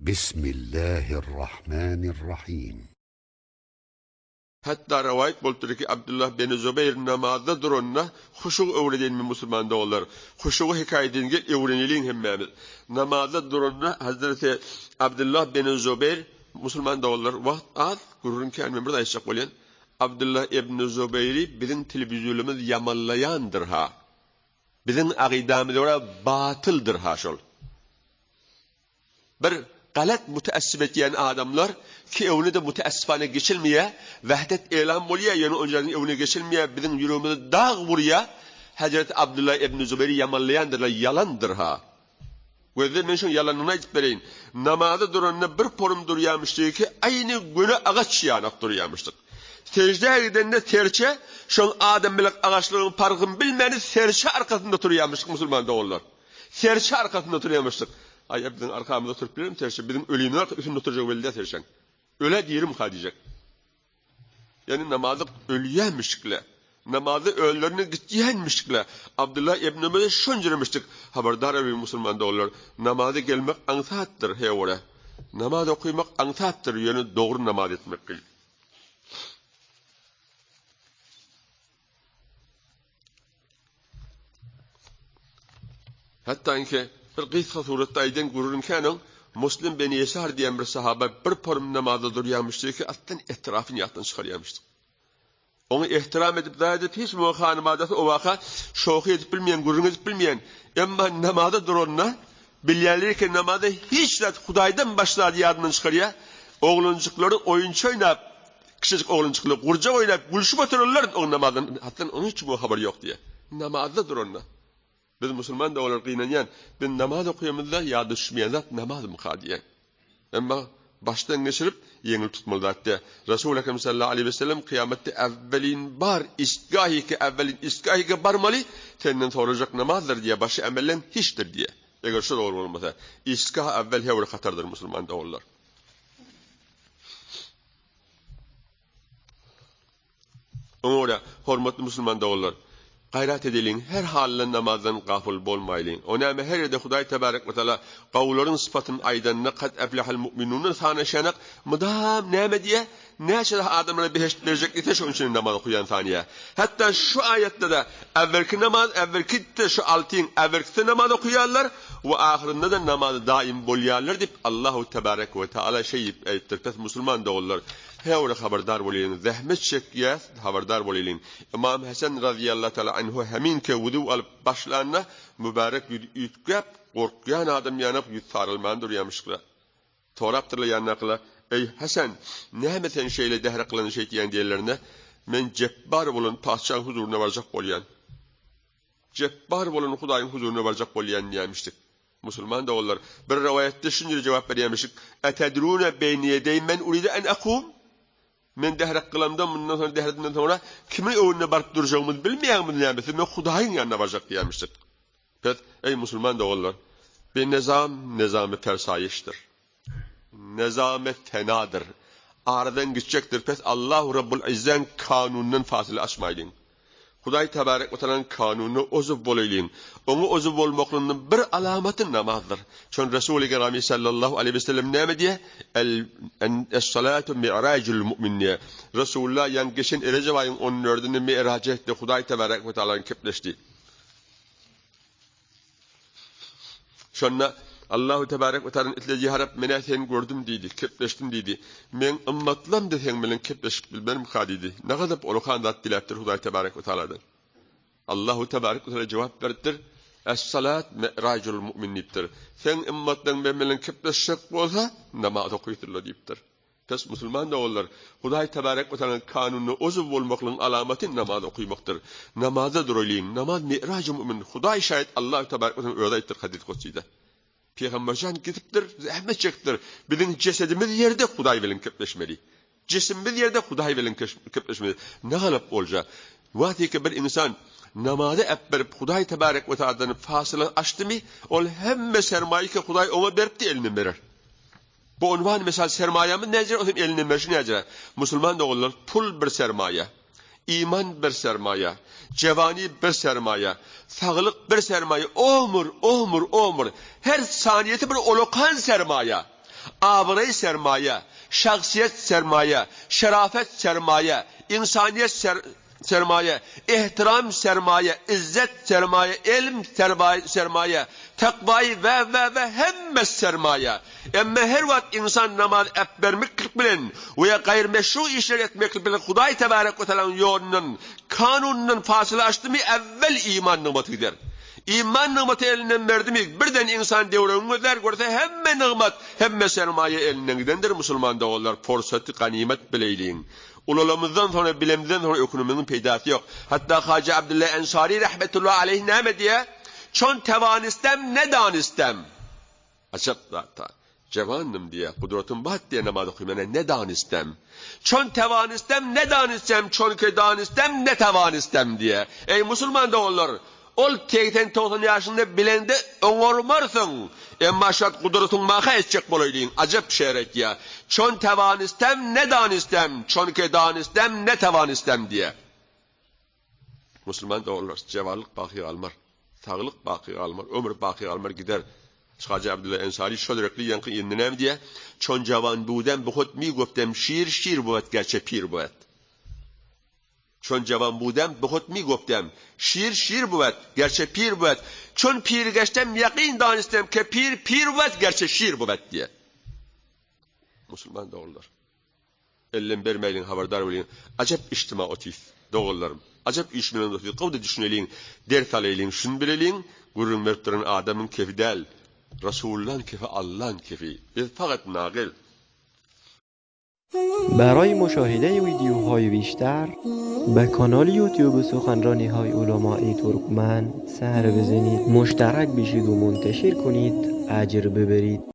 Bismillahirrahmanirrahim. Hatta rivayet boldur ki Abdullah bin Zübeyir namazda durunna huşu öwreden musulmanda olar. Huşu hikayeden gel öwrenilin hemmemiz. Namazda durunna Hazreti Abdullah bin Zübeyir musulmanda olar. Vaqt az gurrun kelme burada aytsak bolan. Abdullah ibn Zübeyri bizim televizyonumuz yamallayandır ha. Bizim aqidamız ora batıldır ha şol. Bir galat müteessib etyen adamlar ki evine de müteessifane geçilmeye, vahdet elan bolya, yani onların evine geçilmeye, bizim yürümümüzde dağ vuruya, Hazreti Abdullah ibn Zübeyir'i yamalayandırlar, yalandır ha. Ve ben şun yalanına gidip vereyim. Namazda duranına bir porum duruyamıştı ki, aynı günü ağaç yanak duruyamıştık. Secdeye gideninde terçe, şun adam bilek ağaçlığın parkın bilmeni serçe arkasında duruyamıştık Müslüman'da onlar. Serçe arkasında duruyamıştık. Ay bizim arkamızda oturup bilir mi terçe? Bizim ölüğünün üstünde oturacak veliде terçen. Öyle diyelim kadiyecek. Yani namazı ölüyenmişlikle, namazı ölülerine gittiyenmişlikle, Abdullah ibn Ömer'e şöncürmüştük. Haberdar bir Müslüman da olur. Namazı gelmek ansattır hevore. Namaz okuymak ansattır. Yani doğru namaz etmek gibi. Hatta ki bir kıysa surette ayden gururun kanın, Müslim beni Yesar diyen bir sahaba bir porum namazda duruyamıştı ki attan etrafını yattan çıkaryamıştı. Onu ihtiram edip daha edip hiç muhakkağını madası o vaka şoku edip bilmeyen, gururun edip bilmeyen. Ama namazda durunna bilyenleri ki namazda hiç de Huday'dan başladı yardımdan çıkarya. Oğluncukları oyuncu oynayıp, küçücük oğluncukları kurca oynayıp, gülüşüp otururlar o namazdan. Hatta onun hiç bu haber yok diye. Namazda durunna. Biz Müslüman da olur kıynayan, ben namaz okuyamızda ya düşmeyen zat namaz mukadiyen. Ama baştan geçirip yengil tutmalı hatta. Resul-i Ekrem sallallahu aleyhi ve sellem kıyamette evvelin bar istgahi ki evvelin istgahi ki barmalı senden soracak namazdır diye başı emellen hiçtir diye. Eğer şu doğru olmasa istgah evvel hevri hatardır Müslüman da olurlar. Ona hürmetli Müslüman da olurlar. Gayret edelim, her halde namazdan gafil bolmayın. Ona her yerde Huday Tebarek ve Teala kavulların sıfatının aydanına kad eflahal mu'minunun sana şanak mıdam neme diye neşe adamlara beheşt verecek ite şu için namaz okuyan saniye. Hatta şu ayette de evvelki namaz, evvelki de şu altın, evvelki namaz okuyanlar ve ahirinde de namazı daim bolyanlar deyip Allahu Tebarek ve Teala ayettir. Pes Müslüman da olurlar. Hevre haberdar bolin, zahmet çekiyat haberdar bolin. İmam Hasan radıyallahu teala anhu hemin ke vudu alıp başlarına mübarek yütkep korkuyan adam yanıp yutarılman duruyamışlar. Toraptırla yanakla ey Hasan ne sen şeyle dehre kılan şey diyen diyerlerine men cebbar bolun padişahın huzuruna varacak bolyan. Cebbar bolun Hudayın huzuruna varacak bolyan diyemiştik. Müslüman da onlar. Bir rivayette şunca cevap veriyormuşuk. Etedrune beyni yedey men uride en akum. Men dehre kılamdan bundan sonra dehreden sonra kimin önüne barıp duracağımızı bilmeyenimiz neymiştir. Men Hudayın yanına varacak diyemiştik. Pet ey Müslüman da onlar. Bir nizam-ı fersayiştir. Nizam-ı tenadır. Aradan geçecektir. Pet Allahu Rabbul İzzen kanununun fasili açmayın. Huday Tebarek ve Teala'nın kanunu ozup bolayın. Onu ozup olmaklının bir alamatı namazdır. Çün Resul-i Kerami sallallahu aleyhi ve sellem ne diye? Es-salatu mi'racul mu'min diye. Resulullah yan geçen Recep-ayın 14'ünde mi'rac etti. Huday Tebarek ve Teala'nın kepleşti. Şonna Allahu Tebarek ve Teala'nın itleci harap mene sen gördüm dedi, kepleştim dedi. Men ımmatlam de sen bilen kepleşip bilmenim kadidi. Ne kadar olukan zat dileptir Huday Tebarek ve Teala'dan. Allahu Tebarek ve Teala cevap verdir. Es-salat mi'racul mu'min deyiptir. Sen ımmatdan ben bilen kepleşecek olsa namaz okuyturlar deyiptir. Pes Müslüman da olur. Huday Tebarek ve Teala'nın kanunu ozup olmaklığın alameti namaz okuymaktır. Namaza duruylayın. Namaz mi'racul mu'min. Huday şayet Allahu Tebarek ve Teala öyle ayettir hadis kutsiyde. Peygambercan gidiptir, zahmet çektir. Bizim cesedimiz yerde Huday bilen köpleşmeli. Cisimimiz yerde Huday bilen köpleşmeli. Ne galip olacak? Vati ki bir insan namazı ebberip Huday Tebarek ve Teala'nın fasılı açtı mı, ol hemme sermaye ki Huday ona berip de eline verir. Bu unvan mesela sermayemiz nedir? O zaman eline verir nedir? Müslüman da olur, pul bir sermaye. İman bir sermaye, cevani bir sermaye, sağlık bir sermaye, ömür. Her saniyeti bir olokan sermaye. Abray sermaye, şahsiyet sermaye, şerafet sermaye, insaniyet sermaye, ihtiram sermaye, izzet sermaye, ilm sermaye, takvayı ve hemme sermaye. Emme her vakit insan namaz vermek bilen ve gayrimeşru işler etmek bilen Huday Tebarek ve Teala'nın yolunun, kanununun fasıla açtı mı evvel iman nimeti gider. İman nimeti elinden verdi mi birden insan devrimi eder, görse hemme nimet, hemme sermaye elinden gidendir Müslüman da onlar. Fırsatı ganimet bileyliğin. Ululamızdan sonra, bilemizden sonra ekonominin peydası yok. Hatta Hacı Abdullah Ensari rahmetullahi aleyh ne diye? Çon tevan istem, ne dan istem? Acaba zaten. Cevanım diye, kudretim bat diye namaz okuyayım. Ne dan istem? Çon tevan istem, ne dan istem? Çon ke dan istem, ne tevan istem diye. Ey Müslüman da olur. Ol tekten 90 yaşında bilende oňormarsın. Emma şat kudretin maha etjek bolaýdyň. Ajap şeýrek ya. Çon tevan istem, ne dan istem? Çon ke dan istem, ne tevan istem diye. Müslüman da olur. Cevallyk baqy almar. Sağlyk baqy almar. Ömür baqy almar gider. Hacı Abdullah Ensari şölerekli yankı indinem diye. Çon jawan budem buhut mi goftem şir buat gerçe pir buat. Çon jawan budem buhut mi goftem şir buat gerçe pir buat. Çon pir geçtem yaqin danistem ke pir buat gerçe şir buat diye. Müslüman doğrular. Ellen bermeylin haberdar bolin. Acep içtima otif doğrularım. Acep işmelen otif. Qawda düşünelin, ders alelin, şun bilelin, gurun mertlerin adamın kefidel. Resulullah'ın kefi Allah'ın kefi. Biz fakat naqil. برای مشاهده ویدیوهای بیشتر به کانال یوتیوب سخنرانی های علماء ترکمن سر بزنید، مشترک بشید و منتشر کنید، اجر ببرید.